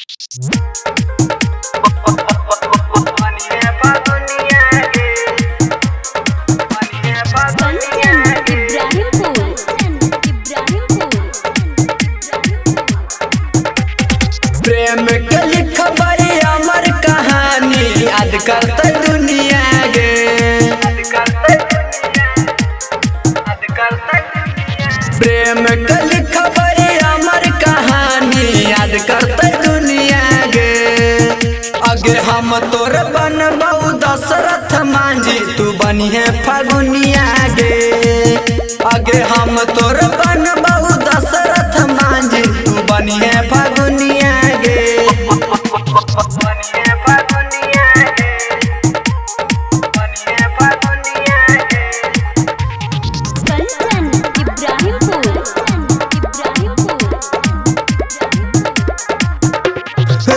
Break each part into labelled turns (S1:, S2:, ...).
S1: प्रेम के लिखबई अमर कहानी याद करते दुनिया गे। प्रेम के लिखबई अमर कहानी याद करते दुनिया गे। अगे हम तोर बनबऊ दशरथ मांझी तू बनिहे फागुनिया गे। अगे हम तोर बनबऊ दशरथ मांझी तू बनिहे फागुनिया गे।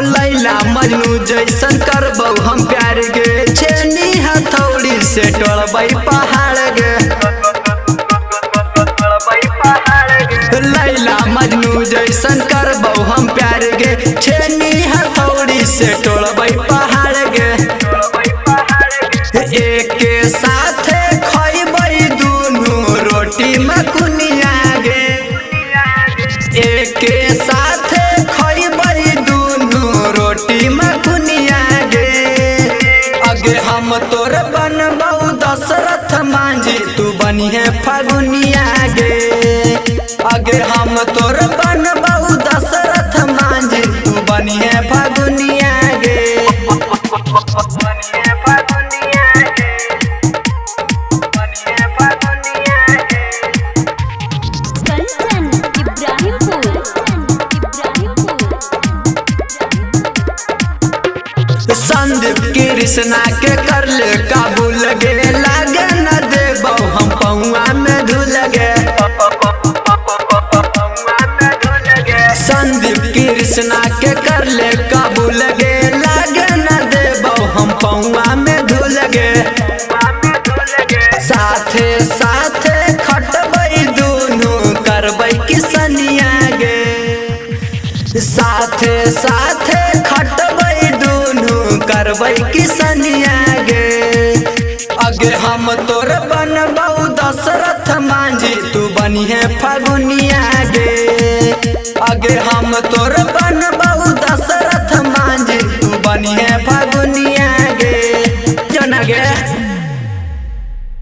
S1: लैला मजनू जैसन करबऊ हम प्यार गे। छेनी हथौड़ी से टोलबई पहाड़ गे। लैला मजनू जैसन करबऊ हम प्यार गे। छेनी हथौड़ी से टोलबई पहाड़ गे। एक साथ खइबई दुनू रोटी मकुनिया गे। एक साथ खइबई दुनू रोटी मकुनिया गे। अगे हम तोर बनबऊ दशरथ मांझी तू बनिहे फागुनिया गे। अगे हम तोर बनबऊ दशरथ मांझी तू बनिहे फागुनिया गे। संदीप कृष्णा के कर ले काबू लगे। लागे न देबऊ हम पौआ में धुल गे। संदीप कृष्णा के कर ले काबू लगे। लागे न देबऊ हम पौआ में धुल गे। साथे साथे खटबई दुनू करबई किसनिया गे। साथे साथे खटबई दुनू करबई किसनिया गे। अगे हम तोर बनबऊ दशरथ मांझी तू बनिहे फागुनिया गे। अगे हम तोर